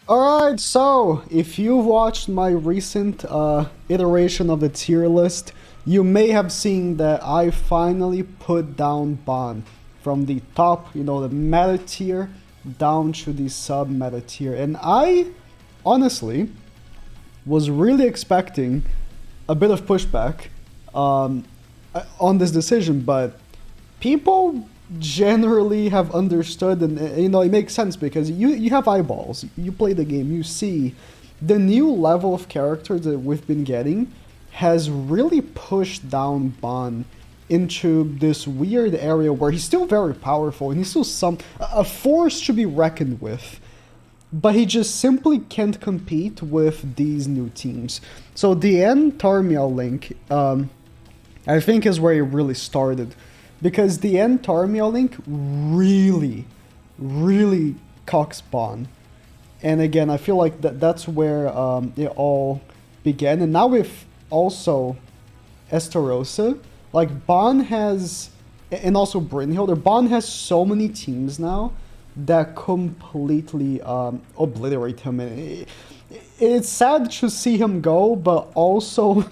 Alright, so if you've watched my recent iteration of the tier list, you may have seen that I finally put down Bond from the top, the meta tier, down to the sub meta tier. And I honestly was really expecting a bit of pushback on this decision, but people generally have understood, and it makes sense because you have eyeballs, you play the game, you see the new level of character that we've been getting has really pushed down Ban into this weird area where he's still very powerful and he's still a force to be reckoned with, but he just simply can't compete with these new teams. So the end Tarmiel link, I think, is where it really started. Because the end Tarmiel link really cocks Ban. And again, I feel like that's where it all began. And now with also Estarossa, like Ban has, and also Brynhilde, Ban has so many teams now that completely obliterate him. And it's sad to see him go, but also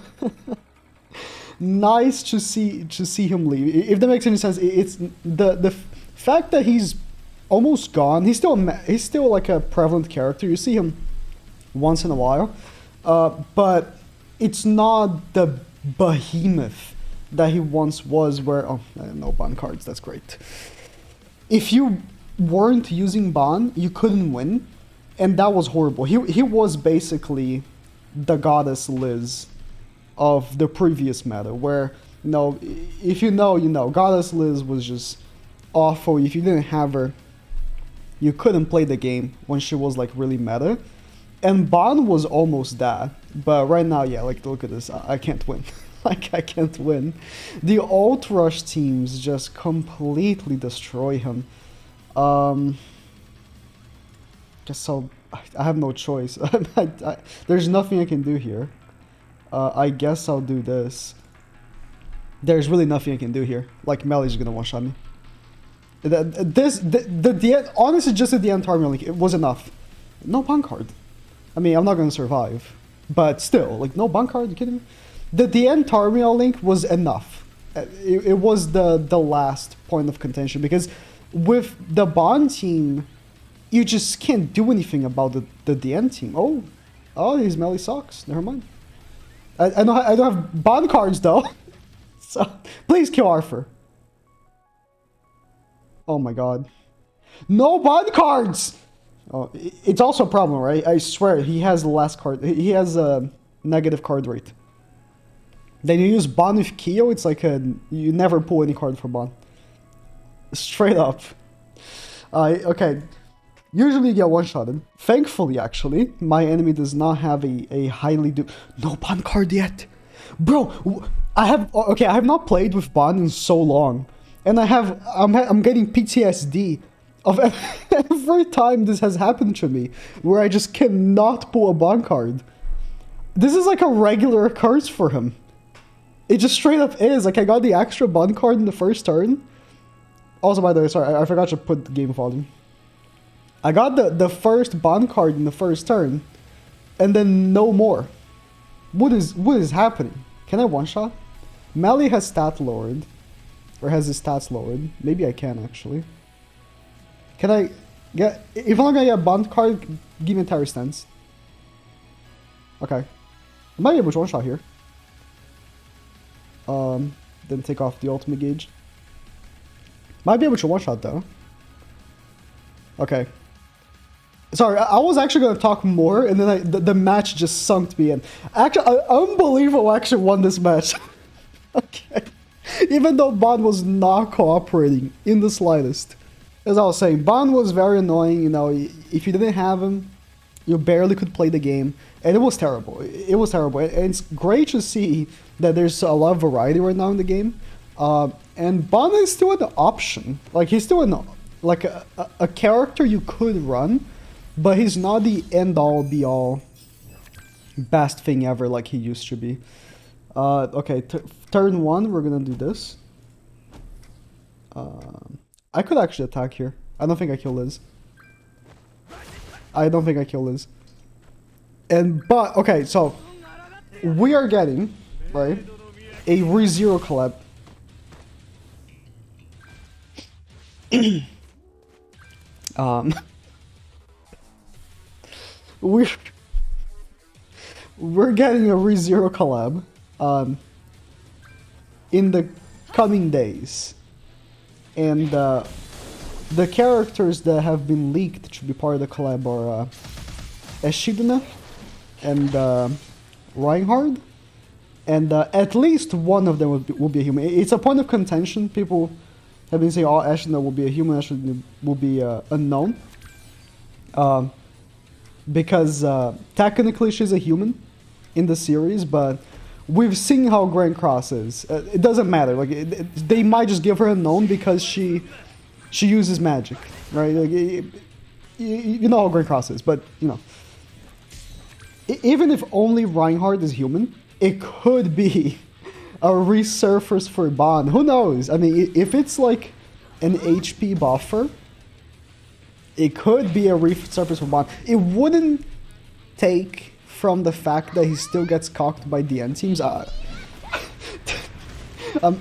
nice to see him leave. If that makes any sense, it's the fact that he's almost gone. He's still like a prevalent character. You see him once in a while, but it's not the behemoth that he once was. Where no Ban cards. That's great. If you weren't using Ban, you couldn't win, and that was horrible. He was basically the goddess Liz of the previous meta, where if you know, Goddess Liz was just awful. If you didn't have her, you couldn't play the game when she was like really meta. And Ban was almost that, but right now, yeah, like look at this, I can't win. Like I can't win. The ult rush teams just completely destroy him. Just so I have no choice. There's nothing I can do here. I guess I'll do this. There's really nothing I can do here. Like, Melly's gonna one-shot me. Honestly, just at the end Tarmiel link, it was enough. No Ban card. I mean, I'm not gonna survive. But still, like, no Ban card, you kidding me? The end Tarmiel link was enough. It was the last point of contention, because with the Ban team, you just can't do anything about the DN team. Oh, his Melly sucks. Never mind. I don't have Ban cards though. So please kill Arthur. Oh my god. No Ban cards! Oh, it's also a problem, right? I swear, he has the last card. He has a negative card rate. Then you use Ban with Kyo, it's like you never pull any card for Ban. Straight up. Okay. Usually you get one-shotted. Thankfully, actually, my enemy does not have a highly no Ban card yet. Bro, I have not played with Ban in so long. And I'm getting PTSD of every time this has happened to me, where I just cannot pull a Ban card. This is like a regular curse for him. It just straight up is. Like, I got the extra Ban card in the first turn. Also, by the way, sorry, I forgot to put the game volume. I got the first Ban card in the first turn, and then no more. What is happening? Can I one-shot? Melly has stat lowered, or has his stats lowered. Maybe I can actually. Can I get? If I'm not gonna get a Ban card, give me a Terror Stance. Okay, I might be able to one-shot here. Then take off the ultimate gauge. Might be able to one-shot though. Okay. Sorry, I was actually going to talk more, and then the match just sunk me in. Actually, unbelievable, I actually won this match. Okay. Even though Ban was not cooperating in the slightest. As I was saying, Ban was very annoying, if you didn't have him, you barely could play the game, and it was terrible. It was terrible, and it's great to see that there's a lot of variety right now in the game. And Ban is still an option. Like, he's still a character you could run, but he's not the end-all, be-all, best thing ever like he used to be. Okay, turn 1, we're gonna do this. I could actually attack here. I don't think I kill Liz. I don't think I kill Liz. But okay, so we are getting right a ReZero collab. We're getting a ReZero collab in the coming days, and the characters that have been leaked to be part of the collab are Eshidna and Reinhard, and at least one of them will be a human. It's a point of contention. People have been saying, "Oh, Eshidna will be a human. Eshidna will be unknown," because technically she's a human in the series, but we've seen how Grand Cross is. It doesn't matter. Like they might just give her unknown because she uses magic, right? Like, you know how Grand Cross is, but you know. Even if only Reinhardt is human, it could be a resurface for Bond. Who knows? I mean, if it's like an HP buffer, it could be a resurface for Bond. It wouldn't take from the fact that he still gets cocked by DN teams.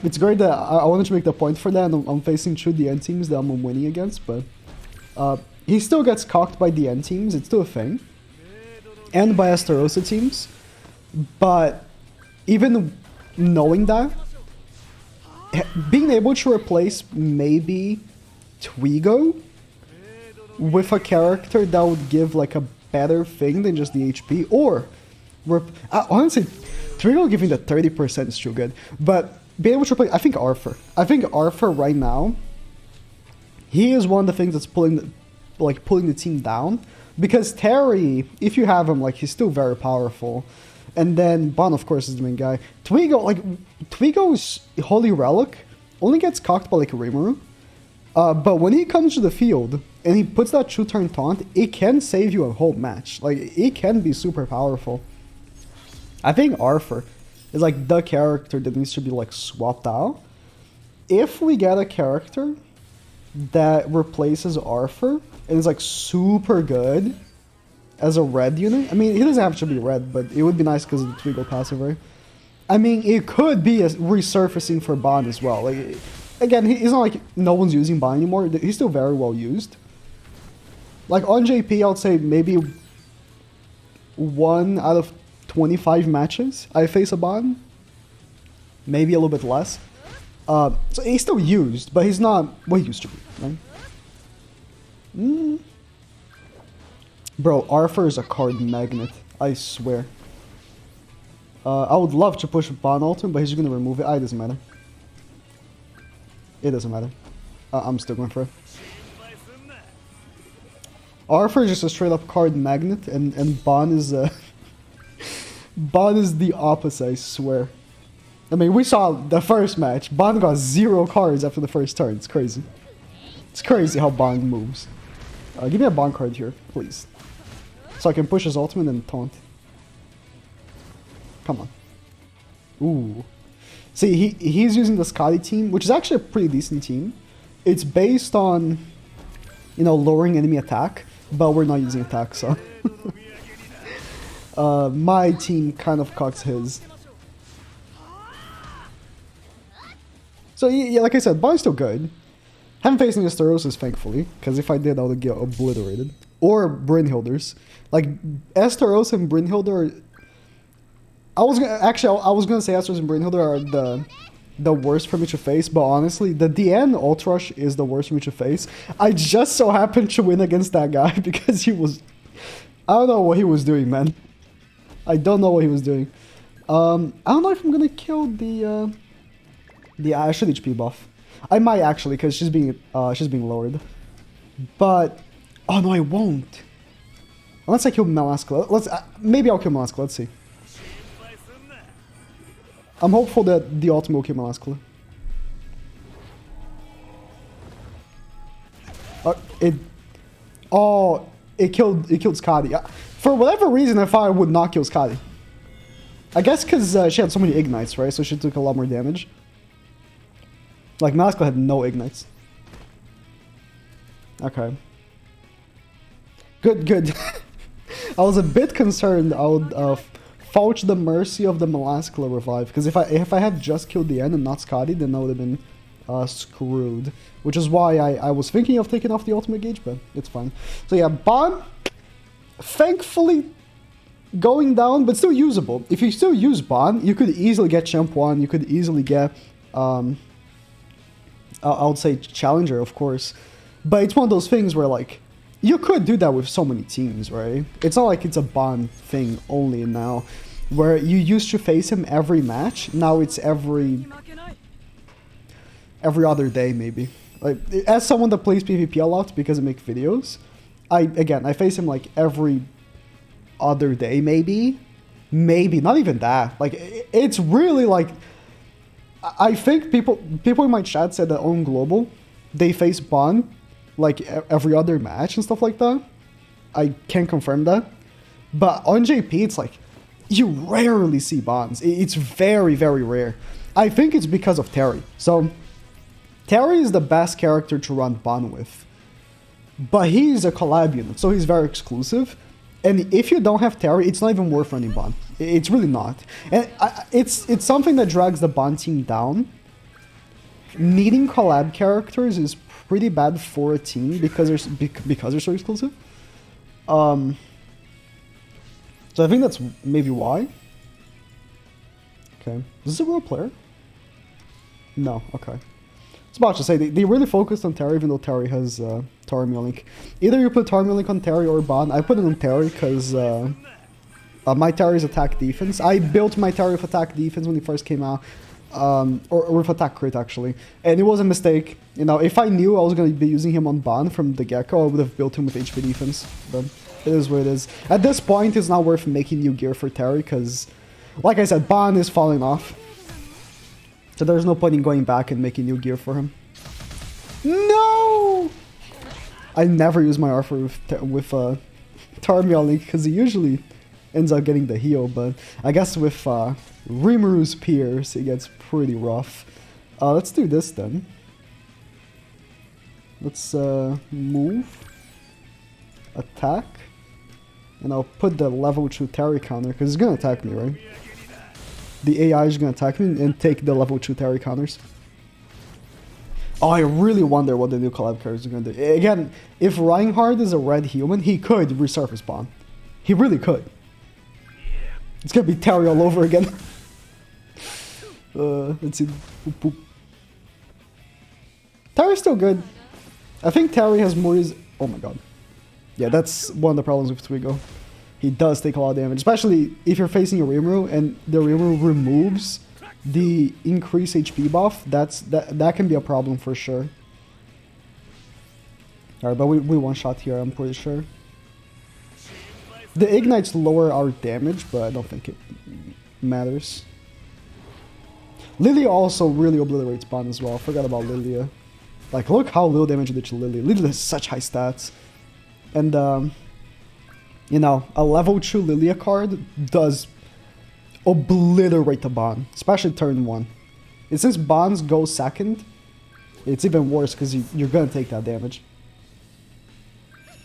It's great that I wanted to make the point for that, and I'm facing two DN teams that I'm winning against, but he still gets cocked by DN teams. It's still a thing. And by Estarossa teams, but even knowing that, being able to replace maybe Twigo with a character that would give like a better thing than just the HP, or honestly, Twigo giving the 30% is too good, but being able to replace, I think Arthur right now, he is one of the things that's pulling the team down. Because Terry, if you have him, like, he's still very powerful. And then Bon, of course, is the main guy. Twigo's Holy Relic only gets cocked by, like, Rimuru. But when he comes to the field, and he puts that 2-turn taunt, it can save you a whole match. Like, it can be super powerful. I think Arthur is, like, the character that needs to be, like, swapped out. If we get a character that replaces Arthur, and is like super good as a red unit. I mean, he doesn't have to be red, but it would be nice because of the Twigo passive, right? I mean, it could be a resurfacing for Bond as well. Like, again, he's not like no one's using Bond anymore. He's still very well used. Like on JP, I would say maybe 1 out of 25 matches I face a Bond. Maybe a little bit less. So he's still used, but he's not what he used to be, right? Bro, Arthur is a card magnet, I swear. I would love to push Bond Ultimate, but he's gonna remove it. It doesn't matter. It doesn't matter. I'm still going for it. Arthur is just a straight up card magnet, and Bond is Bond is the opposite, I swear. I mean, we saw the first match. Bond got 0 cards after the first turn. It's crazy. It's crazy how Bond moves. Give me a Bond card here, please. So I can push his ultimate and taunt. Come on. Ooh. See, he's using the Scotty team, which is actually a pretty decent team. It's based on, you know, lowering enemy attack, but we're not using attack, so. My team kind of cocks his. So, yeah, like I said, Bond's still good. Haven't faced any Estarossas, thankfully, because if I did, I would get obliterated. Or Brynhilders. Like, Estarossa and Brynhilder are... I was gonna say Estarossa and Brynhilder are the worst for me to face, but honestly, the DN Ult Rush is the worst for me to face. I just so happened to win against that guy because he was... I don't know what he was doing, man. I don't know what he was doing. I don't know if I'm gonna kill the Ashley HP buff. I might actually, because she's being lowered. But oh no, I won't. Unless I kill Melaska. Maybe I'll kill Melaska. Let's see. I'm hopeful that the ultimate will kill Melaska. It killed Scotty. For whatever reason, I thought I would not kill Scotty. I guess because she had so many ignites, right? So she took a lot more damage. Like, Melaska had no ignites. Okay. Good, good. I was a bit concerned I would fauch the mercy of the Molascula revive, because if I had just killed the end and not Scotty, then I would have been screwed. Which is why I was thinking of taking off the ultimate gauge, but it's fine. So yeah, Bon, thankfully going down, but still usable. If you still use Bon, you could easily get Champ 1, you could easily get, I would say Challenger, of course. But it's one of those things where, like, you could do that with so many teams, right? It's not like it's a Bon thing only now, where you used to face him every match. Now it's every other day, maybe. Like, as someone that plays PvP a lot because I make videos, I face him like every other day, maybe, not even that. Like, it's really like, I think people in my chat said that on Global, they face Bon like every other match and stuff like that. I can't confirm that. But on JP, it's like, you rarely see Bons. It's very, very rare. I think it's because of Terry. So, Terry is the best character to run Bon with. But he's a collab unit, so he's very exclusive. And if you don't have Terry, it's not even worth running Bon. It's really not. And it's something that drags the Bon team down. Needing collab characters is pretty bad for a team because they're so exclusive. So I think that's maybe why. Okay. Is this a real player? No. Okay. I was about to say, they really focused on Terry, even though Terry has Tormio Link. Either you put Tormio Link on Terry or Bon. I put it on Terry because my Terry's attack defense. I built my Terry with attack defense when he first came out. Or with attack crit, actually. And it was a mistake. You know, if I knew I was going to be using him on Bon from the get-go, I would have built him with HP defense. But it is what it is. At this point, it's not worth making new gear for Terry, because, like I said, Bon is falling off. So there's no point in going back and making new gear for him. No! I never use my Arthur with Tormio Link, because he usually ends up getting the heal, but I guess with Rimuru's Pierce, it gets pretty rough. Let's do this then. Let's move, attack, and I'll put the level 2 Terry counter, because it's going to attack me, right? The AI is going to attack me and take the level 2 Terry counters. Oh, I really wonder what the new collab characters are going to do. Again, if Reinhardt is a red human, he could resurface Bon. He really could. It's going to be Terry all over again. Let's see. Boop, boop. Terry's still good. I think Terry has more... Oh my god. Yeah, that's one of the problems with Twigo. He does take a lot of damage, especially if you're facing a Rimuru and the Rimuru removes the increased HP buff. That can be a problem for sure. Alright, but we one-shot here, I'm pretty sure. The Ignites lower our damage, but I don't think it matters. Lilia also really obliterates Bon as well. I forgot about Lilia. Like, look how little damage it did to Lilia. Lilia has such high stats. And, you know, a level 2 Lilia card does obliterate the Bon, especially turn 1. And since Bons go second, it's even worse because you're going to take that damage.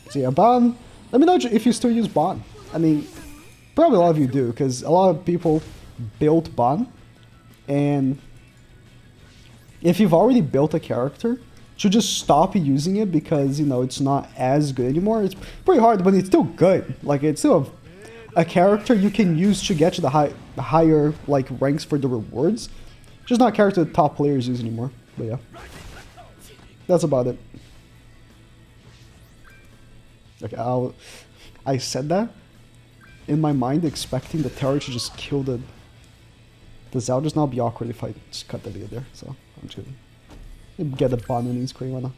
So yeah, Bon, let me know if you still use Bon. I mean, probably a lot of you do, because a lot of people built Bon. And if you've already built a character, you should just stop using it because, you know, it's not as good anymore. It's pretty hard, but it's still good. Like, it's still a character you can use to get you the higher, like, ranks for the rewards. Just not a character the top players use anymore. But yeah. That's about it. Okay, I said that in my mind, expecting the Terry to just kill the Zao. Just not be awkward if I just cut the video there. So I'm just gonna get a Bon and screen right now.